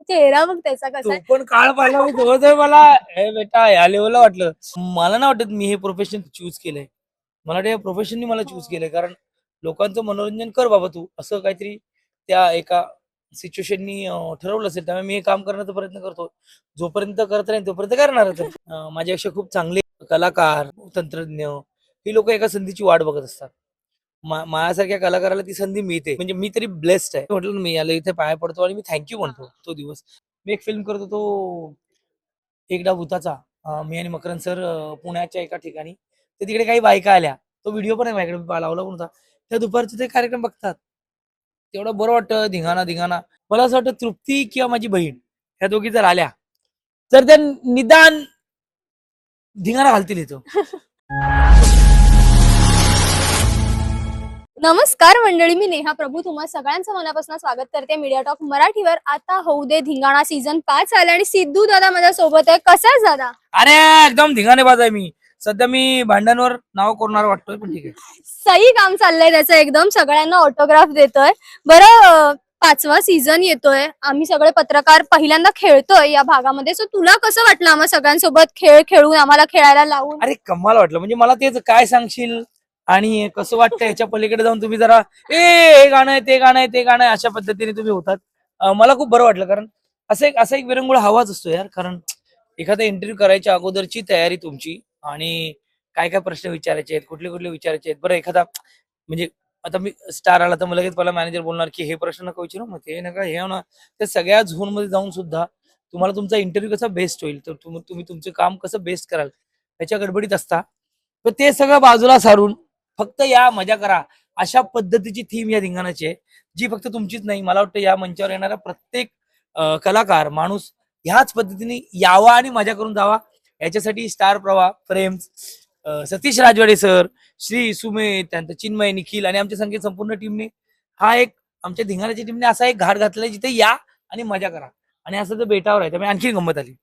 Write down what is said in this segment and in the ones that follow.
चेहरा बघ त्याचा कसा तो आहे. पण काळ पाहिला मी जवळजवळ मला हे बेटा या लेवलला वाटलं. मला नाही वाटत मी हे प्रोफेशन चूज केलंय. मला वाटतं या प्रोफेशननी मला चूज हो. केलंय. कारण लोकांचं मनोरंजन कर बाबा तू, असं काहीतरी त्या एका सिच्युएशननी ठरवलं असेल. त्यामुळे मी हे काम करण्याचा प्रयत्न करतो. जोपर्यंत करत राहीन तोपर्यंत करणारच आहे. माझ्यापेक्षा खूप चांगले कलाकार, तंत्रज्ञ ही लोकं एका संधीची वाट बघत असतात. माझ्यासारख्या कलाकाराला ती संधी मिळते. म्हणजे मी तरी ब्लेस्ड आहे. म्हटलं ना मी याला इथे पाया पडतो आणि मी थँक हा. म्हणतो तो दिवस. मी एक फिल्म करत होतो एकदा भूताचा. मी आणि मकरंद सर पुण्याच्या एका ठिकाणी. तर तिकडे काही बायका आल्या. तो व्हिडिओ पण आहे माझ्याकडे मी लावला पण होता. त्या दुपारचे ते कार्यक्रम बघतात. तेवढं बरं वाटतं धिंगाणा, धिंगाणा. मला असं वाटतं तृप्ती किंवा माझी बहीण ह्या दोघी जर आल्या, तर त्या निदान धिंगाणा घालतील इथं. नमस्कार मंडळी, मी नेहा प्रभू तुम्हा सगळ्यांचं मनापासून स्वागत करते मीडिया टॉक मराठीवर. आता होऊ दे धिंगाणा सीझन 5 आला आणि सिद्धू दादा माझ्या सोबत आहे. कसा आहे दादा? अरे एकदम धिंगाणेबाज आहे मी. सध्या मी भांडणांवर नाव कोरणार वाटतोय पण ठीक आहे. सही काम चाललंय त्याचं एकदम. सगळ्यांना ऑटोग्राफ देतोय. बरं, 5वा सीझन येतोय. आम्ही सगळे पत्रकार पहिल्यांदा खेळतोय या भागामध्ये. सो तुला कसं वाटलं आम्हा सगळ्यांसोबत खेळ खेळून, आम्हाला खेळायला लावून? अरे कमाल वाटलं. म्हणजे मला तेच काय सांगशील आणि कसं वाटतं ह्याच्या पलीकडे जाऊन तुम्ही जरा हे गाणं आहे, ते गाणं आहे, ते गाणं आहे अशा पद्धतीने तुम्ही होतात. मला खूप बरं वाटलं. कारण असा एक विरंगुळ हवाच असतो यार. कारण एखादा इंटरव्ह्यू करायच्या अगोदरची तयारी तुमची आणि काय काय प्रश्न विचारायचे आहेत, कुठले कुठले विचारायचे आहेत. बरं एखादा म्हणजे आता मी स्टार आला तर मग लगेच मला मॅनेजर बोलणार की हे प्रश्न नको विचारू, मग ते नका, हे होणार. त्या सगळ्या झोन मध्ये जाऊन सुद्धा तुम्हाला तुमचा इंटरव्ह्यू कसा बेस्ट होईल, तर तुम्ही तुमचं काम कसं बेस्ट कराल त्याच्या गडबडीत असता. तर ते सगळं बाजूला सारून फक्त या मजा करा अशा पद्धतीची थीम या धिंगाणाची आहे, जी फक्त तुमचीच नाही. मला वाटतं या मंचावर येणारा प्रत्येक कलाकार माणूस ह्याच पद्धतीने यावा आणि मजा करून जावा. याच्यासाठी स्टार प्रवाह, फ्रेम्स, सतीश राजवाडे सर, श्री सुमेध, त्यानंतर चिन्मय, निखिल आणि आमच्या संगीत संपूर्ण टीमने हा एक आमच्या धिंगाणाच्या टीमने असा एक घाट घातलाय जिथे या आणि मजा करा. आणि असं तर बेटावर आहे त्यामुळे आणखी गंमत आली.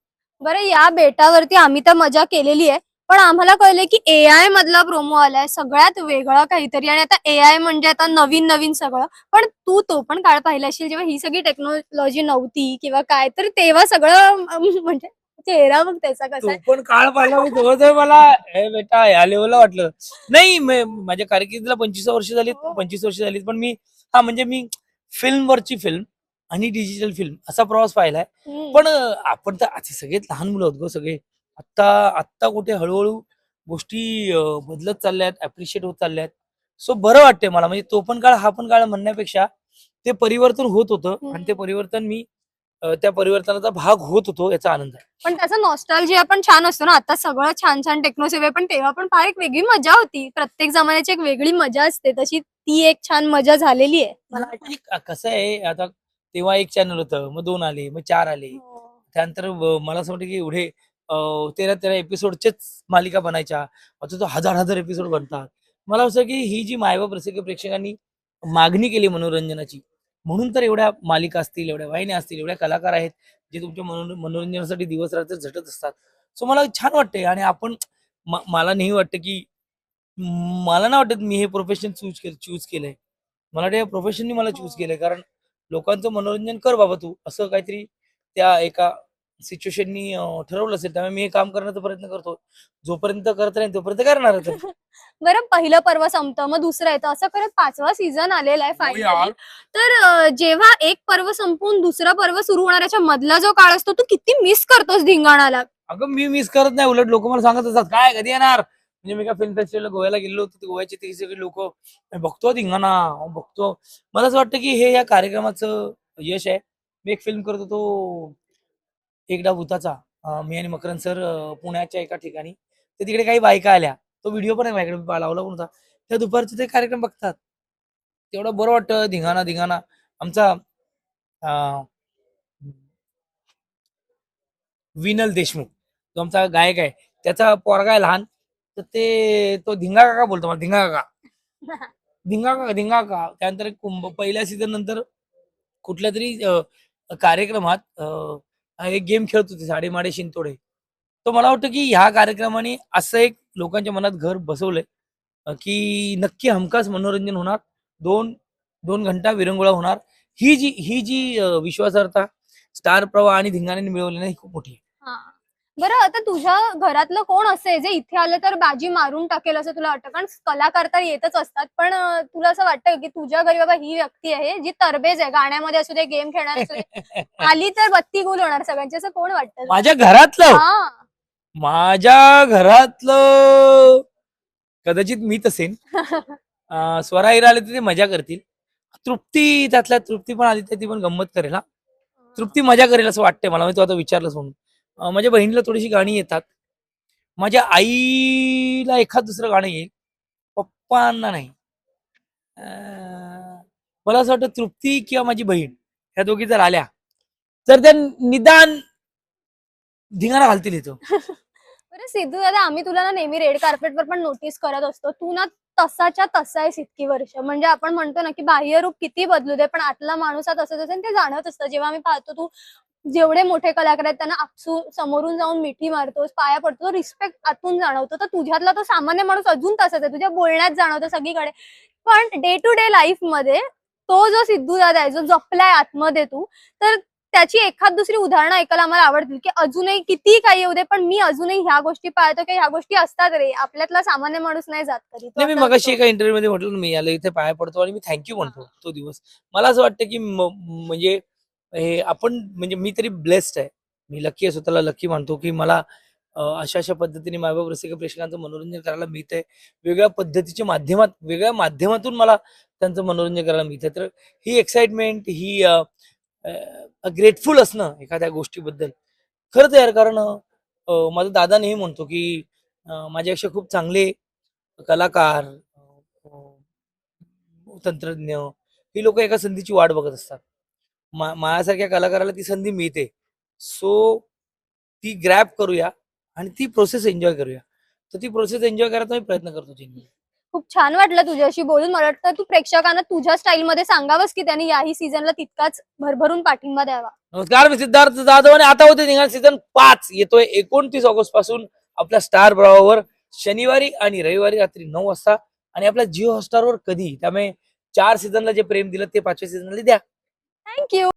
बरं, या बेटावरती आम्ही तर मजा केलेली आहे, पण आम्हाला कळलं की एआय मधला प्रोमो आलाय, सगळ्यात वेगळा काहीतरी. आणि आता एआय म्हणजे आता नवीन नवीन सगळं. पण तू तो पण काळ पाहिला असेल जेव्हा ही सगळी टेक्नॉलॉजी नव्हती किंवा काय, तर तेव्हा सगळं म्हणजे चेहरा बघ त्याचा कसा तो आहे. पण काळ पाहिला मी जवळजवळ मला हे बेटा या लेवलला वाटलं. नाही माझ्या कारकिर्दीला 25 वर्ष झालीत. हो. 25 वर्ष झालीत पण मी म्हणजे मी फिल्मवरची फिल्म आणि डिजिटल फिल्म असा प्रवास पाहिलाय. हम्म. पण आपण तर आता सगळेच लहान मुलं होत गो सगळे. आत्ता आत्ता कुठे हळूहळू गोष्टी बदलत चालल्यात, अप्रिशिएट होत चालल्यात. सो बरं वाटतंय मला. म्हणजे तो पण काळ हा पण काळ म्हणण्यापेक्षा ते परिवर्तन होत होतं आणि ते परिवर्तन मी त्या परिवर्तनाचा भाग होत होतो याचा आनंद आहे. पण त्याचा नॉस्टॅल्जिया पण छान असतो ना. आता सगळं छान छान टेक्नो सेवे, पण तेव्हा पण फार एक वेगळी मजा होती. प्रत्येक जमान्याची एक वेगळी मजा असते, तशी ती एक छान मजा झालेली आहे मला वाटतं. म्हणजे कसं आहे आता तेव्हा एक चॅनल होतं, मग 2 आले, मग 4 आले. हो. त्यानंतर मला असं वाटतं की एवढे 13-13 एपिसोडचेच मालिका बनायच्या. आता तो हजार-हजार एपिसोड बनतात. मला असं की ही जी मायबाप रसिक प्रेक्षकांनी मागणी केली मनोरंजनाची, म्हणून तर एवढ्या मालिका असतील, एवढ्या वाहिन्या असतील, एवढ्या कलाकार आहेत, जे तुमच्या मनोरंजनासाठी दिवस-रात्र झटत असतात. सो मला छान वाटतंय आणि आपण मला नेहमी वाटतं की मला नाही वाटत मी हे प्रोफेशन चूज केलंय. मला वाटतं या प्रोफेशननी मला चूज हो. केलंय. कारण लोकांचं मनोरंजन कर बाबा तू, असं काहीतरी त्या एका सिच्युएशननी ठरवलं असेल. त्यामुळे मी हे काम करण्याचा प्रयत्न करतो. जोपर्यंत करत राहीन तोपर्यंत करणारच आहे. बरं, पहिलं पर्व संपतं, मग दुसरं येतं, असं करत 5वा सीझन आलेला आहे हो फायनली. यार. तर जेव्हा एक पर्व संपून दुसरा पर्व सुरू होण्याच्या मधला जो काळ असतो, तू किती मिस करतोस धिंगाणाला? अगं मी मिस करत नाही. उलट लोक मला सांगत असतात, "काय कधी येणार?" म्हणजे मी एका फिल्म फेस्टिव्हलला गोव्याला गेलो होतो. ते गोव्याची ती सगळी लोकं बघतो धिंगाणा, बघतो. मला असं वाटतं की हे या कार्यक्रमाचं यश आहे. मी एक फिल्म करत होतो एकदा भूताचा. मी आणि मकरंद सर पुण्याच्या एका ठिकाणी. तर तिकडे काही बायका आल्या. तो व्हिडिओ पण आहे माझ्याकडे मी लावला पण होता. त्या दुपारचे ते कार्यक्रम बघतात. तेवढं बरं वाटतं धिंगाणा, धिंगाणा. आमचा अ, विनल देशमुख जो आमचा गायक आहे, त्याचा पोरगा आहे लहान. तर तो धिंगा काका बोलतो मला, धिंगा काका. धिंगा काका, धिंगा काका. त्यानंतर एक पहिल्या सीझन नंतर कुठल्यातरी कार्यक्रमात एक गेम खेळत होते साडेमाडे शिंतोडे. तर मला वाटतं की ह्या कार्यक्रमाने असं एक लोकांच्या मनात घर बसवलंय की नक्की हमखास मनोरंजन होणार. 2 2 घंटा विरंगुळा होणार. ही जी विश्वासार्हता स्टार प्रवाह आणि धिंगाणे मिळवली ना ही खूप मोठी आहे. हा. बरं आता तुझ्या घरातलं कोण असे जे इथे आलं तर बाजी मारून टाकेल असं तुला वाटतं? कारण कलाकार तर येतच असतात, पण तुला असं वाटतं की तुझ्या घरी बाबा ही व्यक्ती आहे जी तरबेज आहे, गाण्यामध्ये असू दे, गेम खेळणार असू दे, आली तर बत्ती गुल होणार सगळ्यांची, असं कोण वाटतं तुला? माझ्या घरातलं हा. माझ्या घरातलं कदाचित मीच असेन. स्वरा हिरा आले तर ते मजा करतील. तृप्ती त्यातल्या तृप्ती पण आली तर ती पण गंमत करेल हा. तृप्ती मजा करेल असं वाटतंय मला, मी तो आता विचारलंच म्हणून. माझ्या बहिणीला थोडीशी गाणी येतात. माझ्या आईला एखाद दुसरं गाणं येईल. पप्पांना नाही. मला असं वाटतं तृप्ती किंवा माझी बहीण ह्या दोघी जर आल्या तर त्या निदान धिंगाणा घालतील इथं. बरं सिद्धू दादा, आम्ही तुला ना नेहमी रेड कार्पेटवर पण नोटीस करत असतो. तू ना तसाच्या तसा आहेस इतकी वर्ष. म्हणजे आपण म्हणतो ना की बाह्य रूप किती बदलू दे, पण आतला माणूस हा तसंच असेल ते जाणवत असतं. जेव्हा आम्ही पाहतो तू जेवढे मोठे कलाकार आहेत त्यांना आपसू समोरून जाऊन मिठी मारतोस, पाया पडतो, रिस्पेक्ट आतून जाणवतो. तर तुझ्यातला तो सामान्य माणूस अजून तसाच आहे, तुझ्या बोलण्यात जाणवतो सगळीकडे. पण डे टू डे लाईफ मध्ये तो जो सिद्धू दादा आहे, जो जपलाय आतमध्ये तू, तर त्याची एखाद दुसरी उदाहरणं ऐकायला आम्हाला आवडतील की अजूनही किती काही येऊ दे, पण मी अजूनही ह्या गोष्टी पाळतो की ह्या गोष्टी असतात रे, आपल्यातला सामान्य माणूस नाही जात कधी. तो नाही, मी असा मगाशी असतो. एका इंटरव्ह्यू मध्ये म्हटलं ना, मी याला इथे पाया पडतो आणि मी थँक्यू म्हणतो तो दिवस. मला असं वाटतं की म्हणजे हे आपण म्हणजे मी तरी ब्लेस्ड आहे. मी लकी आहे, स्वतःला लकी मानतो की मला अशा अशा पद्धतीने मायबाप रसिक प्रेक्षकांचं मनोरंजन करायला मिळतंय. वेगळ्या माध्यमातून मला त्यांचं मनोरंजन करायला मिळतंय. तर ही एक्साइटमेंट, ही ग्रेटफुल असणं एखाद्या गोष्टीबद्दल खरंच यार. कारण माझा दादा नेहमी म्हणतो की माझ्यापेक्षा खूप चांगले कलाकार, तंत्रज्ञ ही लोक एका संधीची वाट बघत असतात. माझ्यासारख्या कलाकाराला ती संधी मिळते. सो ती ग्रॅब करूया आणि ती प्रोसेस एन्जॉय करूया. तर ती प्रोसेस एन्जॉय करायचा मी प्रयत्न करतो जिंकण्याचा. खूप छान वाटलं तुझ्याशी बोलून. मला वाटतं तू प्रेक्षकांना तुझ्या स्टाईलमध्ये सांगावंस की त्यांनी याही सीझनला तितकाच भरभरून पाठिंबा द्यावा. नमस्कार, मी सिद्धार्थ जाधव आणि आता होते निघाल सीझन 5 येतोय 29 ऑगस्ट पासून आपल्या स्टार प्रवाहावर शनिवारी आणि रविवारी रात्री 9 वाजता आणि आपल्या जिओ हॉटस्टारवर कधी. त्यामुळे 4 सीझनला जे प्रेम दिलं ते 5व्या सीझनला द्या. थँक्यू.